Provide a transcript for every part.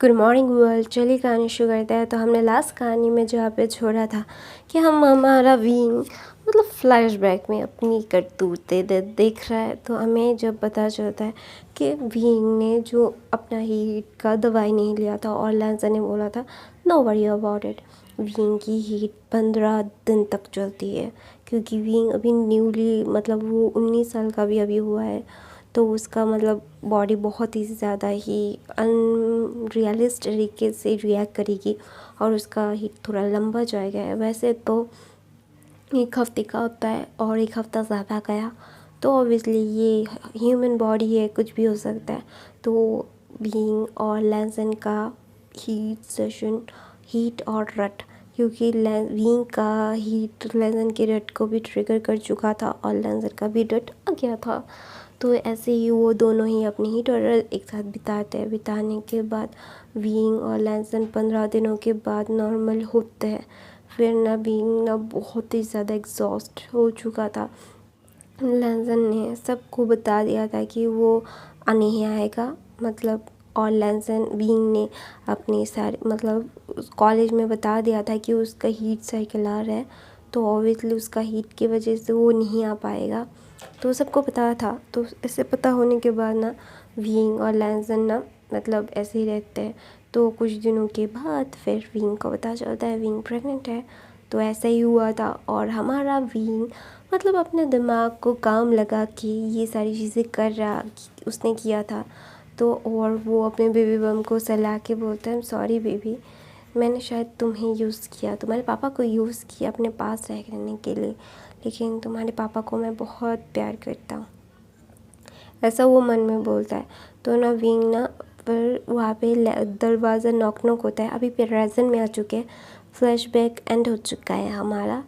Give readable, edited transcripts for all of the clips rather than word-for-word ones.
Good morning world. चलिए कहानी शुरू करते हैं। तो हमने लास्ट कहानी में जहाँ पे छोड़ा था कि हम हमारा विंग मतलब फ्लैशबैक में अपनी करतूतें देख रहा है। तो हमें जब पता चलता है कि विंग ने जो अपना हीट का दवाई नहीं लिया था और लैंसर ने बोला था no worry about it, wing की हीट 15 दिन तक चलती है क्योंकि विंग अभी न्यूली मतलब वो 19 साल का भी अभी हुआ है। तो उसका मतलब बॉडी बहुत ही ज़्यादा ही अनरियलिस्ट तरीके से रिएक्ट करेगी और उसका हीट थोड़ा लंबा जाएगा। वैसे तो 1 हफ्ते का होता है और 1 हफ्ता ज़्यादा गया तो ऑब्वियसली ये ह्यूमन बॉडी है, कुछ भी हो सकता है। तो बीइंग और लैंसन का हीट सेशन, हीट और रट, क्योंकि बीइंग का हीट लैंसन के रट को भी ट्रिगर कर चुका था और लैंसन का भी रट आ गया था। तो ऐसे ही वो दोनों ही अपनी हीट और एक साथ बिताते हैं। बिताने के बाद बीइंग और लैंसन 15 दिनों के बाद नॉर्मल होते हैं। फिर ना बीइंग ना बहुत ही ज़्यादा एग्जॉस्ट हो चुका था। लैंसन ने सबको बता दिया था कि वो नहीं आएगा मतलब, और लैंसन बीइंग ने अपनी सारे मतलब कॉलेज में बता दिया था कि उसका हीट साइकिल आ रहा है। तो ऑब्वियसली उसका हीट की वजह से वो नहीं आ पाएगा। तो सबको पता था। तो ऐसे पता होने के बाद ना विंग और लैंसन ना मतलब ऐसे ही रहते हैं। तो कुछ दिनों के बाद फिर विंग को पता चलता है विंग प्रेग्नेंट है। तो ऐसा ही हुआ था और हमारा विंग मतलब अपने दिमाग को काम लगा के ये सारी चीज़ें कर रहा उसने किया था। तो और वो अपने बेबी बम को सलाह के बोलता है सॉरी बेबी, मैंने शायद तुम्हें यूज़ किया, तुम्हारे पापा को यूज़ किया अपने पास रहने के लिए, लेकिन तुम्हारे पापा को मैं बहुत प्यार करता हूँ, ऐसा वो मन में बोलता है। तो ना विंग ना फिर वहाँ पे दरवाज़ा नॉक नॉक होता है। अभी प्रेजेंट में आ चुके हैं, फ्लैशबैक एंड हो चुका है हमारा।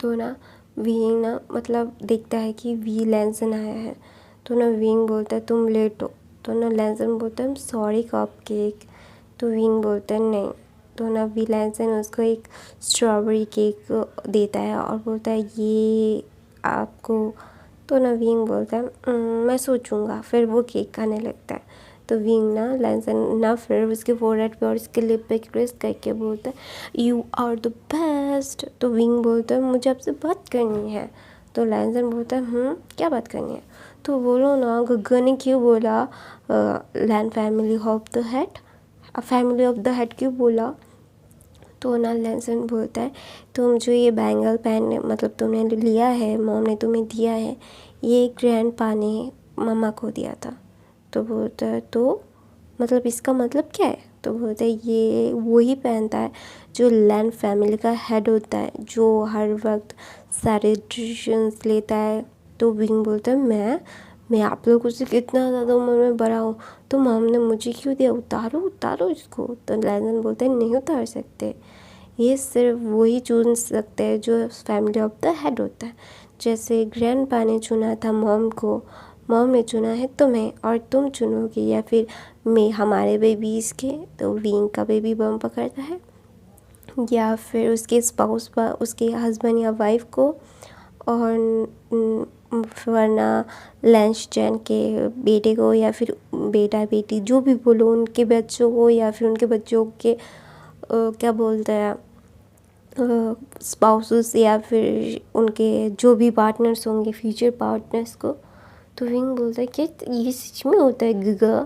तो ना विंग ना मतलब देखता है कि वी लैंसन आया है। तो ना विंग बोलता है तुम लेट हो। तो ना लैंसन बोलता है सॉरी कप केक। तो विंग बोलता है नहीं। तो ना वी लैंसन उसको एक स्ट्रॉबेरी केक देता है और बोलता है ये आपको। तो ना विंग बोलता है मैं सोचूंगा, फिर वो केक खाने लगता है। तो विंग ना लैंसन ना फिर उसके फोरहेड पे और उसके लिप पे किस करके बोलता है यू आर द बेस्ट। तो विंग बोलता है मुझे आपसे बात करनी है। तो लैंसन बोलता है क्या बात करनी है। तो बोलो ना गग्गा ने क्यों बोला land family of the head, family of the head क्यों बोला। तो ना लैंसन बोलता है तुम जो ये बैंगल पहन मतलब तुमने लिया है, मॉम ने तुम्हें दिया है, ये ग्रैंडपा ने मम्मा को दिया था। तो बोलता है तो मतलब इसका मतलब क्या है। तो बोलता है ये वही पहनता है जो लैंड फैमिली का हेड होता है, जो हर वक्त सारे डिसीजंस लेता है। तो विंग बोलता है मैं आप लोगों से कितना ज़्यादा उम्र में बड़ा हूँ, तो मॉम ने मुझे क्यों दिया, उतारो उतारो इसको। तो लैंसन बोलता है नहीं उतार सकते, ये सिर्फ वही चुन सकते हैं जो फैमिली ऑफ द हेड होता है। जैसे ग्रैंडपा ने चुना था मॉम को, मॉम ने चुना है तुम्हें और तुम चुनोगे, या फिर मैं हमारे बेबीज़ के। तो विंग का बेबी बम पकड़ता है, या फिर उसके स्पाउस पर उसके हस्बैंड या वाइफ को, और वरना लैंस चैन के बेटे को, या फिर बेटा बेटी जो भी बोलो उनके बच्चों को, या फिर उनके बच्चों के क्या बोलते हैं स्पाउसेस, या फिर उनके जो भी पार्टनर्स होंगे फ्यूचर पार्टनर्स को। तो विंग बोलता है कि ये सच में होता है गगा।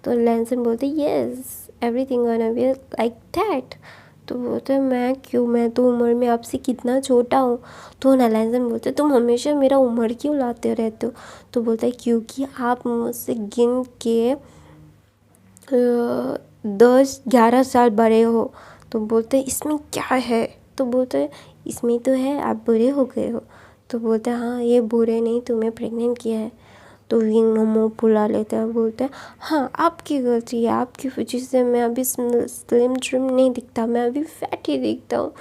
तो लैंसन बोलते है yes everything gonna be like that. तो बोलते है मैं तो उम्र में आपसे कितना छोटा हूँ। तो ना लैंसन बोलते तुम हमेशा मेरा उम्र क्यों लाते रहते हो। तो बोलता है क्योंकि आप मुझसे गिन के 10-11 साल बड़े हो। तो बोलते हैं इसमें क्या है। तो बोलते हैं इसमें तो है आप बुरे हो गए हो। तो बोलते हैं हाँ ये बुरे नहीं, तुम्हें प्रेग्नेंट किया है। तो विंग मुँह फुला लेता है, बोलता है हाँ आपकी गलती है, आपकी वजह से मैं अभी स्लिम ट्रिम नहीं दिखता, मैं अभी फैटी दिखता हूँ,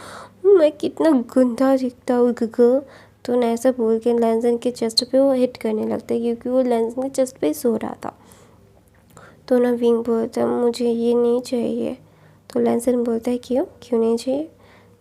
मैं कितना गंदा दिखता हूँ गगा। तो ना ऐसा बोल के लैंसन के चेस्ट पे वो हिट करने लगता है क्योंकि वो लैंसन के चेस्ट पे सो रहा था। तो ना विंग बोलता है मुझे ये नहीं चाहिए। तो लैंसन बोलता है क्यों नहीं चाहिए।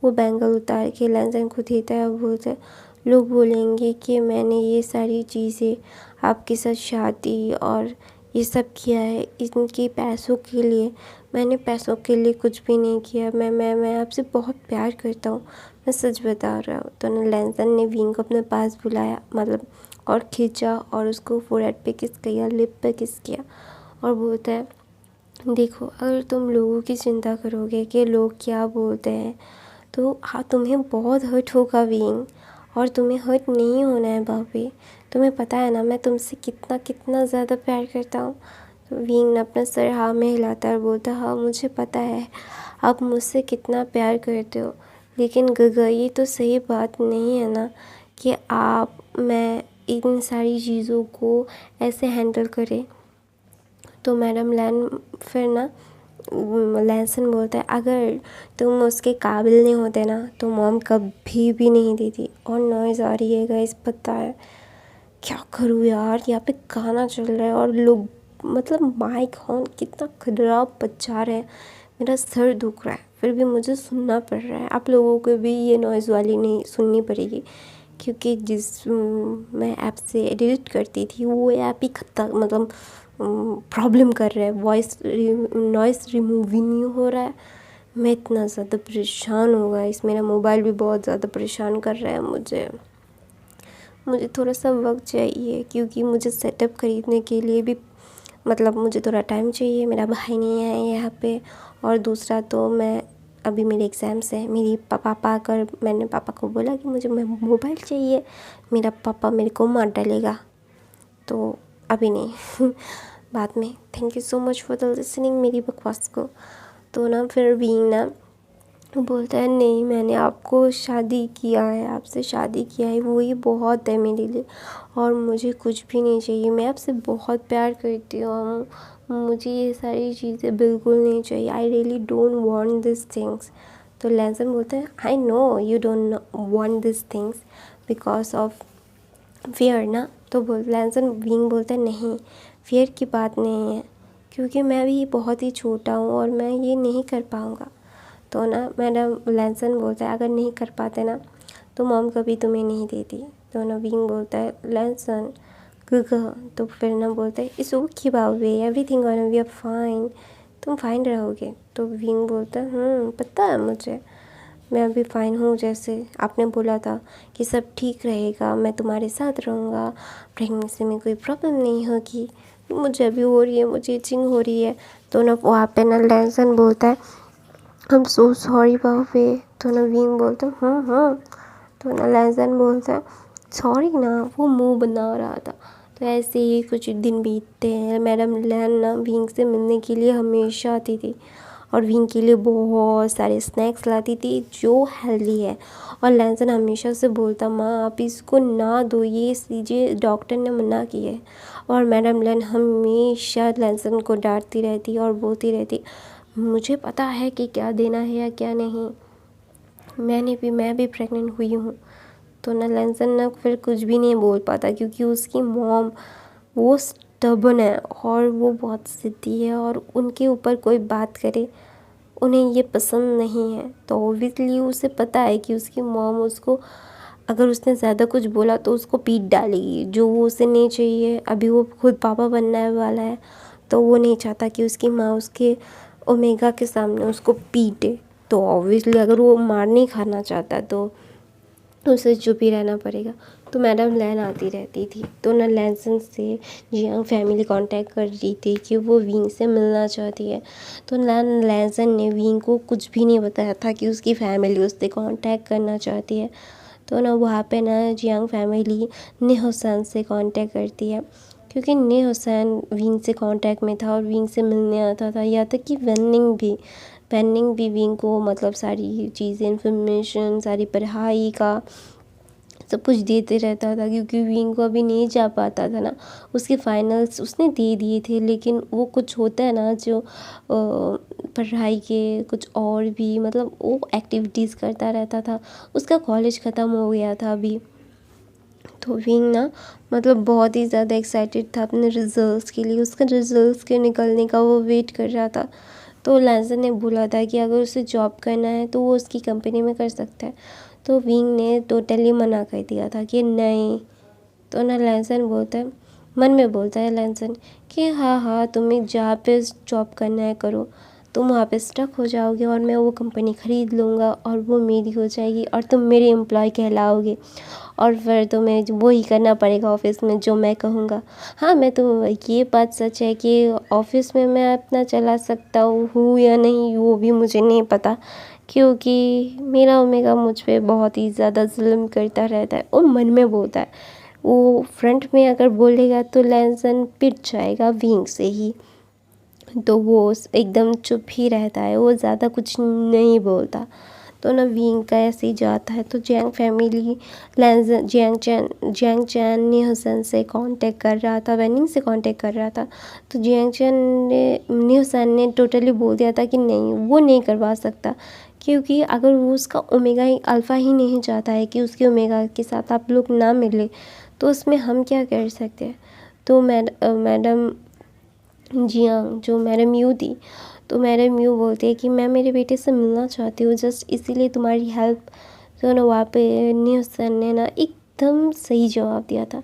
वो बैंगल उतार के लैंसन को देता है और बोलता है लोग बोलेंगे कि मैंने ये सारी चीज़ें आपके साथ शादी और ये सब किया है इनके पैसों के लिए। मैंने पैसों के लिए कुछ भी नहीं किया। मैं आपसे बहुत प्यार करता हूँ, मैं सच बता रहा हूँ। तो ना लैंसन ने विंग को अपने पास बुलाया, मतलब और खींचा और उसको फोरहेड पे किस किया, लिप पे किस किया और बोलता है देखो, अगर तुम लोगों की चिंता करोगे कि लोग क्या बोलते हैं तो हाँ तुम्हें बहुत हर्ट होगा विंग, और तुम्हें हर्ट नहीं होना है भाभी। तुम्हें पता है ना मैं तुमसे कितना कितना ज़्यादा प्यार करता हूँ। तो विंग ने अपना सर हाँ में हिलाता और बोलता हाँ मुझे पता है आप मुझसे कितना प्यार करते हो, लेकिन गगा ये तो सही बात नहीं है ना कि आप मैं इन सारी चीज़ों को ऐसे हैंडल करें। तो मैडम लैन फिर ना लैंसन बोलता है अगर तुम उसके काबिल नहीं होते ना तो मॉम कभी भी नहीं देती। और नॉइज़ आ रही है गाइस, पता है क्या करूँ यार, यहाँ पे गाना चल रहा है और लोग मतलब माइक हॉर्न कितना खराब बजा रहे हैं। मेरा सर दुख रहा है फिर भी मुझे सुनना पड़ रहा है। आप लोगों को भी ये नॉइज़ वाली नहीं सुननी पड़ेगी, क्योंकि जिस मैं ऐप से डिलीट करती थी वो ऐप ही खत्म मतलब प्रॉब्लम कर रहा है, वॉइस नॉइस रिमूव ही नहीं हो रहा है। मैं इतना ज़्यादा परेशान हो गई, इस मेरा मोबाइल भी बहुत ज़्यादा परेशान कर रहा है मुझे थोड़ा सा वक्त चाहिए, क्योंकि मुझे सेटअप ख़रीदने के लिए भी मतलब मुझे थोड़ा टाइम चाहिए। मेरा भाई नहीं है यहाँ पे, और दूसरा तो मैं अभी मेरे एग्ज़ाम्स है। मेरी पापा कर मैंने पापा को बोला कि मुझे मोबाइल चाहिए, मेरा पापा मेरे को मार डालेगा, तो अभी नहीं बाद में। Thank you so much for the listening मेरी बकवास को। तो ना फिर विंग ना बोलता है नहीं मैंने आपको शादी किया है, आपसे शादी किया है, वही बहुत है मेरे लिए और मुझे कुछ भी नहीं चाहिए। मैं आपसे बहुत प्यार करती हूँ, मुझे ये सारी चीज़ें बिल्कुल नहीं चाहिए। I really don't want this things. तो लैंसन बोलता है I know you don't want this things because of fear ना। तो लैंसन विंग बोलता है नहीं फियर की बात नहीं है, क्योंकि मैं भी बहुत ही छोटा हूँ और मैं ये नहीं कर पाऊँगा। तो ना मैडम लैंसन बोलता है अगर नहीं कर पाते ना तो मॉम कभी तुम्हें नहीं देती। तो ना विंग बोलता है लैंसन गगा, तो फिर ना बोलता है इट्स ओके बाबे एवरीथिंग गोना बी फाइन, तुम फाइन रहोगे। तो विंग बोलता है पता है मुझे, मैं अभी फ़ाइन हूँ। जैसे आपने बोला था कि सब ठीक रहेगा, मैं तुम्हारे साथ रहूँगा, प्रेगनेंसी में कोई प्रॉब्लम नहीं होगी। मुझे अभी हो रही है, मुझे इचिंग हो रही है। तो ना वहाँ पे ना लैंसन बोलता है आई एम सो सॉरी बाबे। तो ना विंग बोलता है हाँ। तो ना लैंसन बोलता है सॉरी ना, वो मुंह बना रहा था। तो ऐसे ही कुछ दिन बीतते हैं। मैडम लैन ना विंग से मिलने के लिए हमेशा आती थी और विंग के लिए बहुत सारे स्नैक्स लाती थी जो हेल्दी है। और लैंसन हमेशा से बोलता माँ आप इसको ना दो, ये डॉक्टर ने मना किया है। और मैडम लैन हमेशा लैंसन को डांटती रहती और बोलती रहती मुझे पता है कि क्या देना है या क्या नहीं, मैं भी प्रेग्नेंट हुई हूँ। तो ना लैंसन ना फिर कुछ भी नहीं बोल पाता, क्योंकि उसकी मॉम वो स्टबर्न है और वो बहुत ज़िद्दी है और उनके ऊपर कोई बात करे उन्हें ये पसंद नहीं है। तो ऑब्वियसली उसे पता है कि उसकी मॉम उसको अगर उसने ज़्यादा कुछ बोला तो उसको पीट डालेगी, जो वो उसे नहीं चाहिए। अभी वो खुद पापा बनने वाला है, तो वो नहीं चाहता कि उसकी माँ उसके ओमेगा के सामने उसको पीटे। तो ऑब्वियसली अगर वो मार नहीं खाना चाहता तो उसे चुप ही रहना पड़ेगा। तो मैडम लैन आती रहती थी। तो ना लैंसन से जियांग फैमिली कांटेक्ट कर रही थी कि वो विंग से मिलना चाहती है। तो लैंसन ने विंग को कुछ भी नहीं बताया था कि उसकी फैमिली उससे कांटेक्ट करना चाहती है। तो ना वहाँ पे ना जियांग फैमिली नेहोसन से कांटेक्ट करती है, क्योंकि नेहोसन विंग से कांटेक्ट में था और विंग से मिलने आता था। यहाँ तक कि वेनिंग भी विंग को मतलब सारी चीज़ें इन्फॉर्मेशन सारी पढ़ाई का सब कुछ देते रहता था, क्योंकि विंग को अभी नहीं जा पाता था ना। उसके फाइनल्स उसने दे दिए थे, लेकिन वो कुछ होता है ना जो पढ़ाई के कुछ और भी मतलब वो एक्टिविटीज़ करता रहता था। उसका कॉलेज ख़त्म हो गया था अभी। तो विंग ना मतलब बहुत ही ज़्यादा एक्साइटेड था अपने रिजल्ट्स के लिए, उसका रिजल्ट्स के निकलने का वो वेट कर रहा था। तो लैंसन ने बोला था कि अगर उसे जॉब करना है तो वो उसकी कंपनी में कर सकता है। तो विंग ने टोटली मना कर दिया था कि नहीं। तो ना लैंसन बोलता है मन में बोलता है लैंसन कि हाँ हाँ तुम्हें जहाँ पे जॉब करना है करो, तुम वहाँ पे स्टक हो जाओगे और मैं वो कंपनी ख़रीद लूँगा और वो मेरी हो जाएगी और तुम मेरे एम्प्लॉय कहलाओगे और फिर तुम्हें वही करना पड़ेगा ऑफ़िस में जो मैं कहूँगा। हाँ मैं तो ये बात सच है कि ऑफ़िस में मैं अपना चला सकता हूँ या नहीं वो भी मुझे नहीं पता, क्योंकि मेरा ओमेगा मुझ पे बहुत ही ज़्यादा जुल्म करता रहता है और मन में बोलता है। वो फ्रंट में अगर बोलेगा तो लैंसन पिट जाएगा विंग से ही, तो वो एकदम चुप ही रहता है, वो ज़्यादा कुछ नहीं बोलता। तो ना विंग का ऐसे ही जाता है। तो जियांग फैमिली जियांग चैन ने हुसैन से कांटेक्ट कर रहा था, वेनिंग से कांटेक्ट कर रहा था। तो जियांग चैन ने हुसैन ने टोटली बोल दिया था कि नहीं वो नहीं करवा सकता, क्योंकि अगर वो उसका ओमेगा अल्फ़ा ही नहीं चाहता है कि उसके ओमेगा के साथ आप लोग ना मिले, तो उसमें हम क्या कर सकते हैं। तो मैडम जियांग जो मैडम यू थी, तो मैडम यू बोलती है कि मैं मेरे बेटे से मिलना चाहती हूँ जस्ट इसीलिए तुम्हारी हेल्प। तो ना वहाँ पे न्यूसन ने ना एकदम सही जवाब दिया था,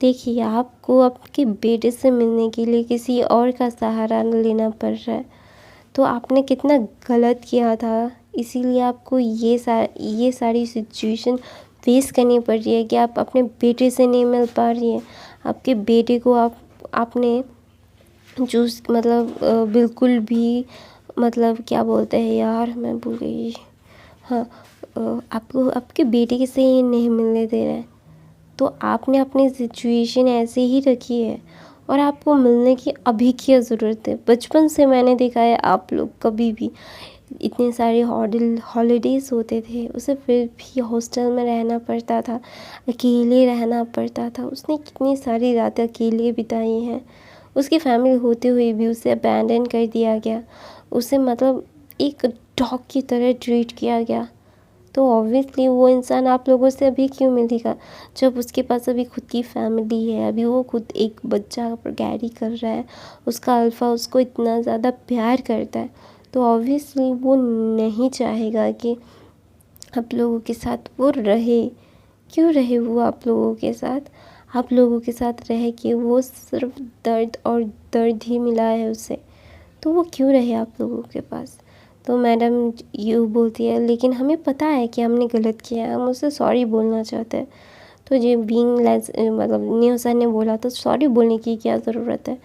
देखिए आपको आपके बेटे से मिलने के लिए किसी और का सहारा लेना पड़ रहा है, तो आपने कितना गलत किया था, इसीलिए आपको ये सारी सिचुएशन फेस करनी पड़ रही है कि आप अपने बेटे से नहीं मिल पा रही हैं। आपके बेटे को आपने जूस मतलब बिल्कुल भी मतलब क्या बोलते हैं यार मैं भूल गई, हाँ आपको आपके बेटे से ही नहीं मिलने दे रहे हैं, तो आपने अपनी सिचुएशन ऐसे ही रखी है और आपको मिलने की अभी क्या ज़रूरत है। बचपन से मैंने देखा है आप लोग कभी भी इतने सारे हॉलीडेज़ होते थे उसे फिर भी हॉस्टल में रहना पड़ता था, अकेले रहना पड़ता था। उसने कितनी सारी रातें अकेले बिताई हैं, उसकी फैमिली होते हुए भी उसे अबैंडन कर दिया गया, उसे मतलब एक डॉग की तरह ट्रीट किया गया। तो ऑब्वियसली वो इंसान आप लोगों से अभी क्यों मिलेगा जब उसके पास अभी खुद की फैमिली है, अभी वो खुद एक बच्चा पर कैरी कर रहा है, उसका अल्फ़ा उसको इतना ज़्यादा प्यार करता है, तो ऑब्वियसली वो नहीं चाहेगा कि आप लोगों के साथ वो रहे। क्यों रहे वो आप लोगों के साथ, आप लोगों के साथ रह के वो सिर्फ दर्द और दर्द ही मिला है उसे, तो वो क्यों रहे आप लोगों के पास। तो मैडम यू बोलती है लेकिन हमें पता है कि हमने गलत किया है, हम उससे सॉरी बोलना चाहते हैं। तो ये मतलब न्यूसन ने बोला तो सॉरी बोलने की क्या ज़रूरत है,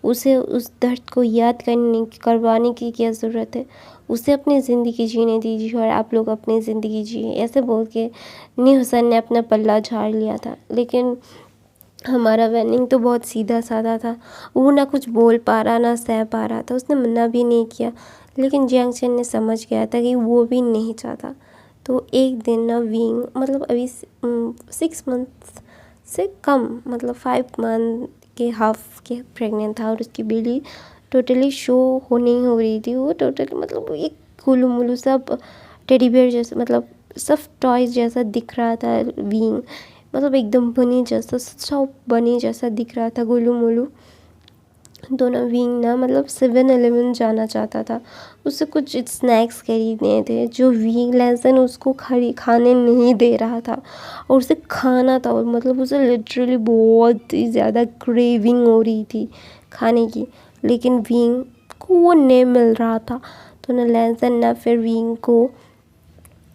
उसे उस दर्द को याद करवाने की क्या ज़रूरत है, उसे अपनी ज़िंदगी जीने दीजिए और आप लोग अपनी ज़िंदगी जिए, ऐसे बोल के न्यूसन ने अपना पल्ला झाड़ लिया था। लेकिन हमारा वेनिंग तो बहुत सीधा साधा था, वो ना कुछ बोल पा रहा ना सह पा रहा था, उसने मना भी नहीं किया, लेकिन जियांग चैन ने समझ गया था कि वो भी नहीं चाहता। तो एक दिन ना विंग मतलब अभी 6 मंथ से कम मतलब 5 मंथ के हाफ के प्रेग्नेंट था और उसकी बेबी टोटली शो हो नहीं हो रही थी, वो टोटली मतलब एक गोलू मोलू सब टेडी बेयर जैसा मतलब सब टॉयज जैसा दिख रहा था विंग, मतलब एकदम बनी जैसा सब बनी जैसा दिख रहा था गोलू मोलू। दोनों विंग ना मतलब 7-Eleven जाना चाहता था, उससे कुछ स्नैक्स खरीदने थे जो विंग लैंसन उसको खाने नहीं दे रहा था और उसे खाना था, और मतलब उसे लिटरली बहुत ही ज़्यादा क्रेविंग हो रही थी खाने की, लेकिन विंग को वो नहीं मिल रहा था। तो ना लैंसन ना फिर विंग को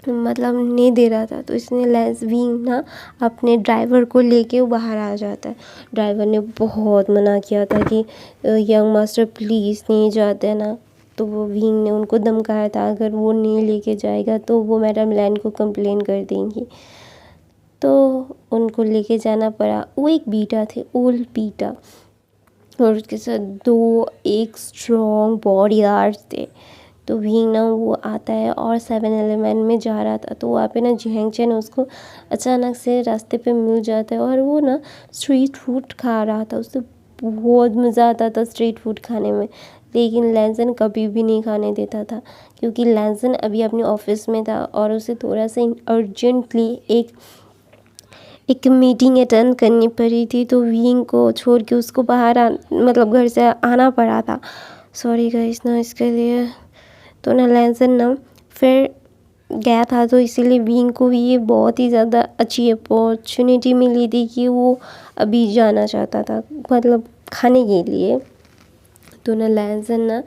मतलब नहीं दे रहा था, तो इसने विंग ना अपने ड्राइवर को लेके बाहर आ जाता है। ड्राइवर ने बहुत मना किया था कि यंग मास्टर प्लीज़ नहीं जाते ना, तो वो विंग ने उनको धमकाया था अगर वो नहीं लेके जाएगा तो वो मैडम लैन को कंप्लेन कर देंगी, तो उनको लेके जाना पड़ा। वो एक बीटा थे, ओल्ड बीटा, और उसके साथ 2 एक स्ट्रॉन्ग बॉडीगार्ड्स थे। तो विंग ना वो आता है और 7-Eleven में जा रहा था, तो वहाँ पे ना जियांग चैन उसको अचानक से रास्ते पे मिल जाता है और वो ना स्ट्रीट फूड खा रहा था, उससे बहुत मज़ा आता था स्ट्रीट फूड खाने में, लेकिन लैंसन कभी भी नहीं खाने देता था क्योंकि लैंसन अभी अपने ऑफिस में था और उसे थोड़ा सा अर्जेंटली एक मीटिंग अटेंड करनी पड़ी थी, तो विंग को छोड़ के उसको बाहर मतलब घर से आना पड़ा था। सॉरी गाइस ना इसके लिए। तो ना लैंसन ना फिर गया था, तो इसीलिए विंग को भी ये बहुत ही ज़्यादा अच्छी अपॉर्चुनिटी मिली थी कि वो अभी जाना चाहता था मतलब खाने के लिए। तो ना लैंसन ना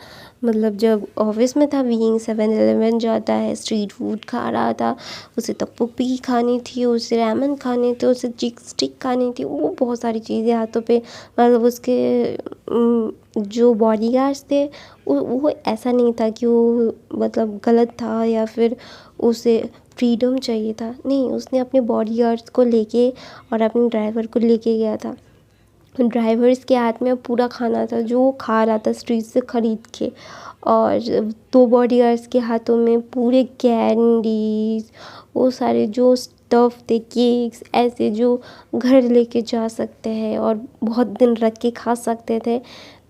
मतलब जब ऑफिस में था, विंग 7-Eleven जाता है, स्ट्रीट फूड खा रहा था। उसे तप्पी खानी थी, उसे रैमन खाने थे, उसे चिक स्टिक खानी थी, वो बहुत सारी चीज़ें हाथों पे। मतलब उसके जो बॉडीगार्ड्स थे वो ऐसा नहीं था कि वो मतलब गलत था या फिर उसे फ्रीडम चाहिए था, नहीं, उसने अपने बॉडीगार्ड्स को लेके और अपने ड्राइवर को लेके गया था। ड्राइवर्स के हाथ में पूरा खाना था जो वो खा रहा था स्ट्रीट से ख़रीद के, और 2 बॉडीगार्ड्स के हाथों में पूरे कैंडीज, वो सारे जो स्टफ़ थे, केक्स ऐसे जो घर लेके जा सकते हैं और बहुत दिन रख के खा सकते थे,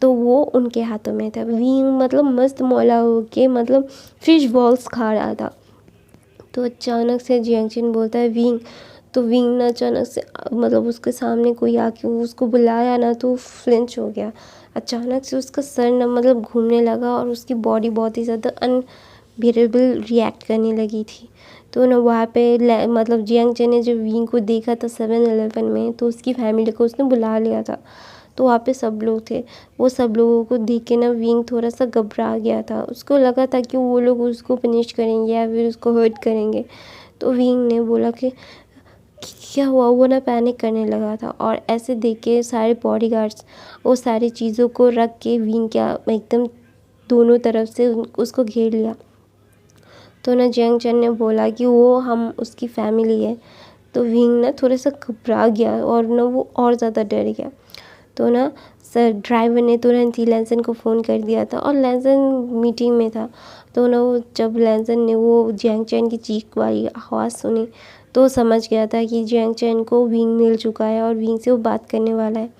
तो वो उनके हाथों में था। विंग मतलब मस्त मौला होके मतलब फिश बॉल्स खा रहा था। तो अचानक से जियांगचेन बोलता है विंग, तो विंग ना अचानक से मतलब उसके सामने कोई आके उसको बुलाया ना, तो फ्लिंच हो गया। अचानक से उसका सर ना मतलब घूमने लगा और उसकी बॉडी बहुत ही ज़्यादा अनबियरेबल रिएक्ट करने लगी थी। तो ना वहाँ पे मतलब जियांगचेन ने जब विंग को देखा था 7-Eleven में, तो उसकी फैमिली को उसने बुला लिया था। तो वहाँ पे सब लोग थे, वो सब लोगों को देख के ना विंग थोड़ा सा घबरा गया था। उसको लगा था कि वो लोग उसको पनिश करेंगे या फिर उसको हर्ट करेंगे। तो विंग ने बोला कि क्या हुआ, वो ना पैनिक करने लगा था, और ऐसे देख के सारे बॉडीगार्ड्स वो सारी चीज़ों को रख के विंग क्या एकदम दोनों तरफ से उसको घेर लिया। तो ना जियांगचेन ने बोला कि वो हम उसकी फैमिली है। तो विंग ना थोड़ा सा घबरा गया और ना वो और ज़्यादा डर गया। तो ना सर ड्राइवर ने तुरंत ही लैंसन को फ़ोन कर दिया था, और लैंसन मीटिंग में था। तो ना वो जब लैंसन ने वो जियांगचेन की चीख वाली आवाज़ सुनी, तो समझ गया था कि जियांगचेन को विंग मिल चुका है और विंग से वो बात करने वाला है।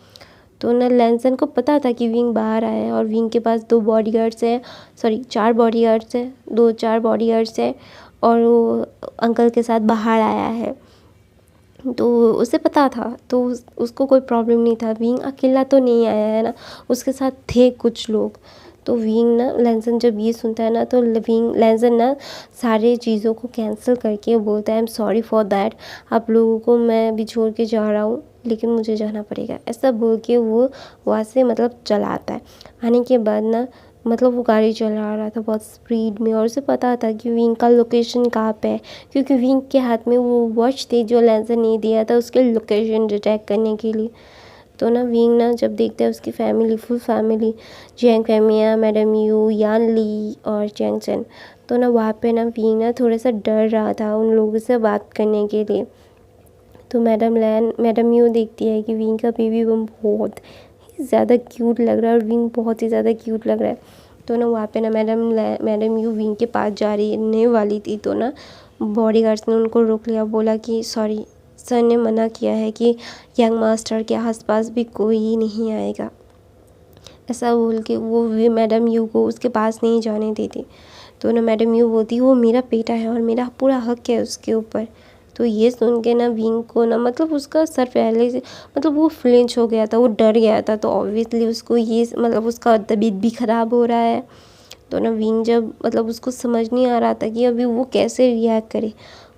तो ना लैंसन को पता था कि विंग बाहर आया है और विंग के पास 2 बॉडीगार्ड्स हैं, सॉरी 4 बॉडीगार्ड्स हैं, 2-4 बॉडीगार्ड्स हैं, और वो अंकल के साथ बाहर आया है। तो उसे पता था, तो उसको कोई प्रॉब्लम नहीं था। विंग अकेला तो नहीं आया है ना, उसके साथ थे कुछ लोग। तो विंग ना लैंसन जब ये सुनता है ना, तो विंग लैंसन ना सारे चीज़ों को कैंसिल करके बोलता है I am sorry for that, आप लोगों को मैं भी छोड़ के जा रहा हूँ, लेकिन मुझे जाना पड़ेगा, ऐसा बोल के वो वहाँ से मतलब चला आता है। आने के बाद ना मतलब वो गाड़ी चला रहा था बहुत स्पीड में, और उसे पता था कि विंग का लोकेशन कहाँ पे है, क्योंकि विंग के हाथ में वो वॉच थी जो लैंसन ने दिया था उसके लोकेशन डिटेक्ट करने के लिए। तो ना विंग ना जब देखता है उसकी family, full family, Jiang family, madam Yu, Yan Li और जियांगचेन, तो ना वहाँ पे ना विंग ना थोड़ा सा डर रहा था उन लोगों से बात करने के लिए। तो मैडम यू देखती है कि विंग का बेबी बम बहुत ही ज़्यादा क्यूट लग रहा है और विंग बहुत ही ज़्यादा क्यूट लग रहा है। तो ना वहाँ पे ना मैडम यू विंग के पास जाने वाली थी, तो ना बॉडीगार्ड्स ने उनको रोक लिया, बोला कि सॉरी, सर ने मना किया है कि यंग मास्टर के आसपास भी कोई नहीं आएगा, ऐसा बोल के वो मैडम यू को उसके पास नहीं जाने देती। तो ना मैडम यू बोलती वो मेरा बेटा है और मेरा पूरा हक है उसके ऊपर। तो ये सुन के ना विंग को ना मतलब उसका सर पहले से मतलब वो फ्लिंच हो गया था, वो डर गया था, तो ऑब्वियसली उसको ये मतलब उसका तबीयत भी ख़राब हो रहा है। तो ना विंग जब मतलब उसको समझ नहीं आ रहा था कि अभी वो कैसे रिएक्ट करे,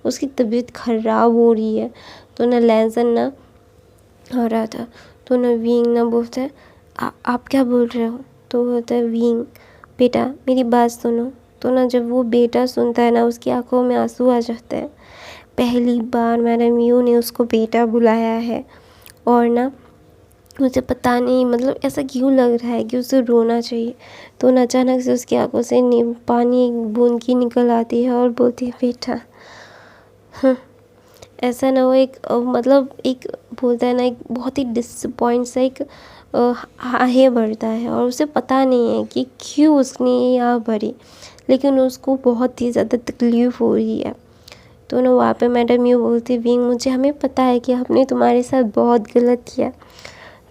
उसकी तबीयत ख़राब हो रही है। तो ना लैंसन ना आ रहा था, तो ना विंग ना बोलता है आप क्या बोल रहे हो? तो बोलता है विंग बेटा मेरी बात सुनो। तो ना जब वो बेटा सुनता है ना, उसकी आंखों में आंसू आ जाते हैं। पहली बार मैडम यू ने उसको बेटा बुलाया है, और ना मुझे पता नहीं मतलब ऐसा क्यों लग रहा है कि उसे रोना चाहिए। तो ना अचानक से उसकी आंखों से पानी एक बूंद की निकल आती है और बोलती है बेटा। ऐसा ना वो एक मतलब एक बोलता है ना, एक बहुत ही डिसअपॉइंट सा एक आहे भरता है, और उसे पता नहीं है कि क्यों उसने ये आह भरी, लेकिन उसको बहुत ही ज़्यादा तकलीफ़ हो रही है। तो ना वहाँ पे मैडम यू बोलती विंग मुझे हमें पता है कि हमने तुम्हारे साथ बहुत गलत किया।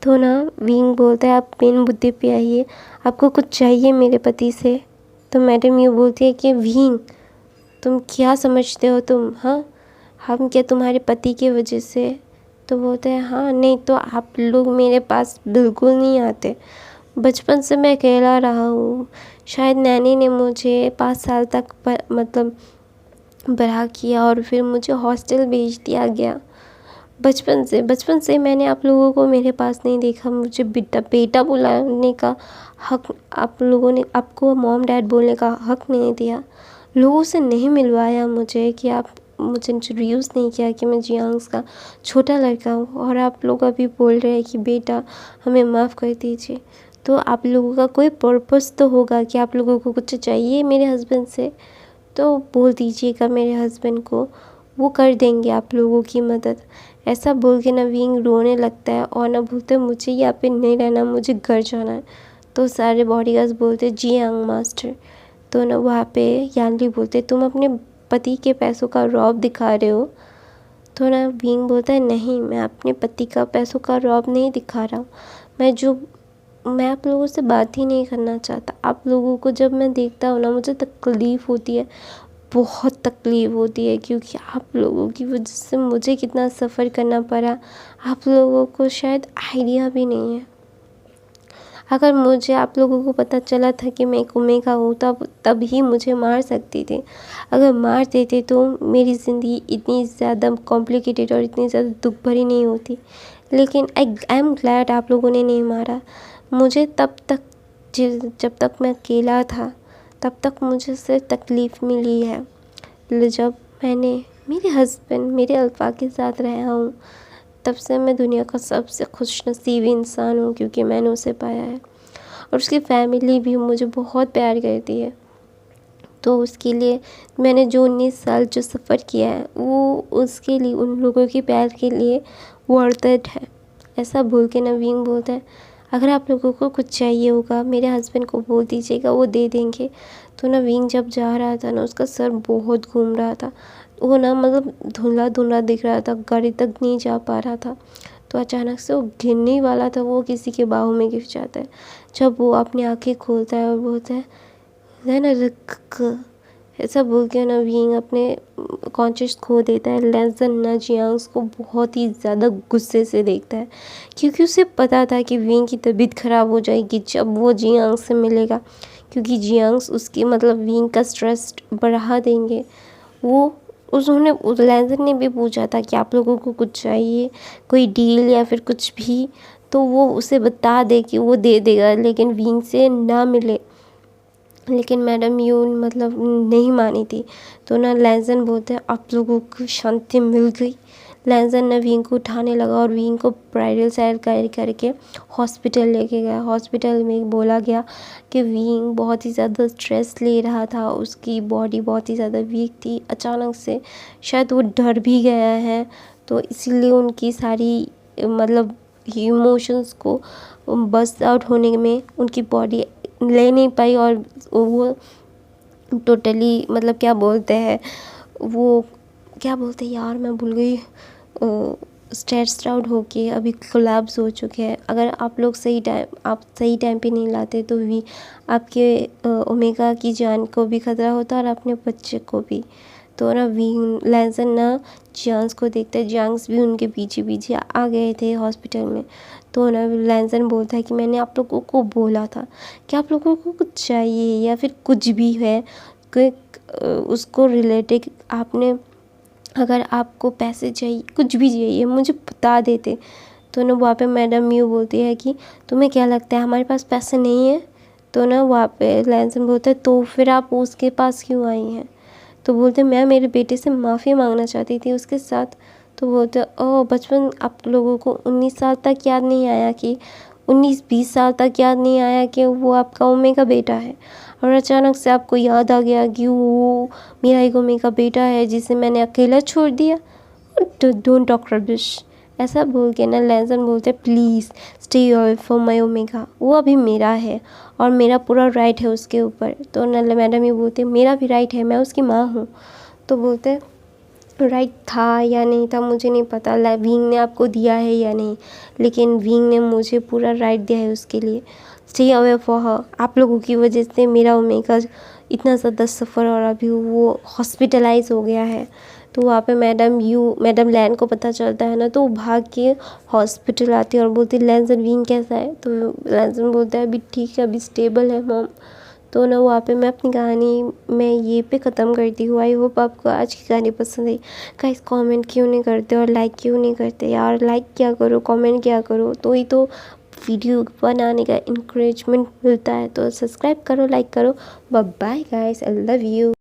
तो ना विंग बोलता है आप मेन मुद्दे पे आइए, आपको कुछ चाहिए मेरे पति से? तो मैडम यू बोलती है कि विंग तुम क्या समझते हो तुम, हाँ हम क्या तुम्हारे पति की वजह से? तो बोलते हैं हाँ नहीं तो आप लोग मेरे पास बिल्कुल नहीं आते, बचपन से मैं अकेला रहा हूँ, शायद नैनी ने मुझे 5 साल तक मतलब बड़ा किया और फिर मुझे हॉस्टल भेज दिया गया। बचपन से मैंने आप लोगों को मेरे पास नहीं देखा। मुझे बेटा बेटा बुलाने का हक आप लोगों ने, आपको मॉम डैड बोलने का हक नहीं दिया। लोगों से नहीं मिलवाया मुझे, कि आप मुझे इंट्रोड्यूस नहीं किया कि मैं जियांग्स का छोटा लड़का हूँ। और आप लोग अभी बोल रहे हैं कि बेटा हमें माफ़ कर दीजिए। तो आप लोगों का कोई पर्पस तो होगा कि आप लोगों को कुछ चाहिए मेरे हस्बैंड से, तो बोल दीजिएगा मेरे हस्बैंड को, वो कर देंगे आप लोगों की मदद। ऐसा बोल के नवीन रोने लगता है और ना बोलते मुझे यहाँ पे नहीं रहना, मुझे घर जाना है। तो सारे बॉडीगार्ड्स बोलते जी यंग मास्टर। तो ना वहाँ पे यानली बोलते तुम अपने पति के पैसों का रौब दिखा रहे हो। तो ना विंग बोलता है नहीं, मैं अपने पति का पैसों का रौब नहीं दिखा रहा हूँ। मैं आप लोगों से बात ही नहीं करना चाहता। आप लोगों को जब मैं देखता हूँ ना, मुझे तकलीफ़ होती है, बहुत तकलीफ़ होती है, क्योंकि आप लोगों की वजह से मुझे कितना सफ़र करना पड़ा आप लोगों को शायद आइडिया भी नहीं है। अगर मुझे आप लोगों को पता चला था कि मैं एक ओमेगा हूँ, तब ही मुझे मार सकती थी। अगर मार देते तो मेरी ज़िंदगी इतनी ज़्यादा कॉम्प्लिकेटेड और इतनी ज़्यादा दुख भरी नहीं होती। लेकिन आई एम ग्लैड आप लोगों ने नहीं मारा मुझे। तब तक जब तक मैं अकेला था, तब तक मुझे सिर्फ तकलीफ़ मिली है। जब मैंने मेरे हस्बैंड मेरे अल्फ़ा के साथ रहा हूँ, तब से मैं दुनिया का सबसे खुशनसीब इंसान हूँ, क्योंकि मैंने उसे पाया है। और उसकी फैमिली भी मुझे बहुत प्यार करती है। तो उसके लिए मैंने जो 19 साल जो सफ़र किया है, वो उसके लिए, उन लोगों के प्यार के लिए वर्थ इट है। ऐसा बोल के नवीन बोलता है अगर आप लोगों को कुछ चाहिए होगा मेरे हस्बैंड को बोल दीजिएगा, वो दे देंगे। तो नवीन जब जा रहा था ना, उसका सर बहुत घूम रहा था। वो ना मतलब धुंधला धुंधला दिख रहा था, गाड़ी तक नहीं जा पा रहा था। तो अचानक से वो गिरने वाला था, वो किसी के बाहों में गिर जाता है। जब वो अपनी आंखें खोलता है और बोलता है ना रख, ऐसा बोल के नवीन अपने कॉन्शियस खो देता है। लेसन ना जियांग्स को बहुत ही ज़्यादा गुस्से से देखता है, क्योंकि उसे पता था कि विंग की तबीयत ख़राब हो जाएगी जब वो जियांग्स से मिलेगा, क्योंकि जियांग्स उसकी मतलब विंग का स्ट्रेस बढ़ा देंगे। उन्होंने लेसन ने भी पूछा था कि आप लोगों को कुछ चाहिए, कोई डील या फिर कुछ भी, तो वो उसे बता दे कि वो दे देगा, लेकिन विंग से ना मिले। लेकिन मैडम यून मतलब नहीं मानी थी। तो ना लेसन बोलते हैं आप लोगों को शांति मिल गई। लेसन ने विंग को उठाने लगा और विंग को ब्राइडल साइड करके हॉस्पिटल लेके गया। हॉस्पिटल में बोला गया कि विंग बहुत ही ज़्यादा स्ट्रेस ले रहा था, उसकी बॉडी बहुत ही ज़्यादा वीक थी। अचानक से शायद वो डर भी गया है, तो इसीलिए उनकी सारी मतलब इमोशंस को बस्ट आउट होने में उनकी बॉडी ले नहीं पाई, और वो टोटली मतलब क्या बोलते हैं यार, मैं भूल गई, स्ट्रेस्ड आउट होके अभी कोलैप्स हो चुके हैं। अगर आप लोग सही टाइम पे नहीं लाते तो भी आपके ओमेगा की जान को भी खतरा होता और अपने बच्चे को भी। तो ना लेसन ना जियांग्स को देखते हैं, जियांग्स भी उनके पीछे पीछे आ गए थे हॉस्पिटल में। तो ना लेसन बोलता है कि मैंने आप लोगों को बोला था कि आप लोगों को कुछ चाहिए या फिर कुछ भी है कि उसको रिलेटेड आपने, अगर आपको पैसे चाहिए कुछ भी चाहिए मुझे बता देते। तो ना वहाँ पे मैडम यू बोलती है कि तुम्हें क्या लगता है हमारे पास पैसे नहीं है। तो ना वहाँ पे लेसन बोलता है तो फिर आप उसके पास क्यों आई हैं। तो बोलते मैं मेरे बेटे से माफ़ी मांगना चाहती थी उसके साथ। तो बोलते ओह बचपन आप लोगों को 19 साल तक याद नहीं आया कि 19-20 साल तक याद नहीं आया कि वो आपका ओमेगा बेटा है, और अचानक से आपको याद आ गया कि वो मेरा एक ओमेगा बेटा है जिसे मैंने अकेला छोड़ दिया। Don't talk rubbish. ऐसा बोल के ना लेसन बोलते please stay away from my omega, वो अभी मेरा है और मेरा पूरा राइट है उसके ऊपर। तो ना मैडम ये बोलते मेरा भी राइट है, मैं उसकी माँ हूँ। तो बोलते राइट था या नहीं था मुझे नहीं पता, विंग ने आपको दिया है या नहीं, लेकिन विंग ने मुझे पूरा राइट दिया है उसके लिए। Stay away for her. आप लोगों की वजह से मेरा ओमेगा इतना ज़्यादा सफ़र और अभी वो हॉस्पिटलाइज हो गया है। तो वहाँ पे मैडम लैन को पता चलता है ना, तो वो भाग के हॉस्पिटल आती है और बोलती लेसन विंग कैसा है। तो लेसन बोलता है अभी ठीक है, अभी स्टेबल है मॉम। तो ना वहाँ पे मैं अपनी कहानी मैं ये पे ख़त्म करती हूँ। आई होप आपको आज की कहानी पसंद आई। गाइस कमेंट क्यों नहीं करते और लाइक क्यों नहीं करते यार? लाइक क्या करो, कमेंट क्या करो, तो ही तो वीडियो बनाने का इंकरेजमेंट मिलता है। तो सब्सक्राइब करो, लाइक करो। Bye bye guys, I love you.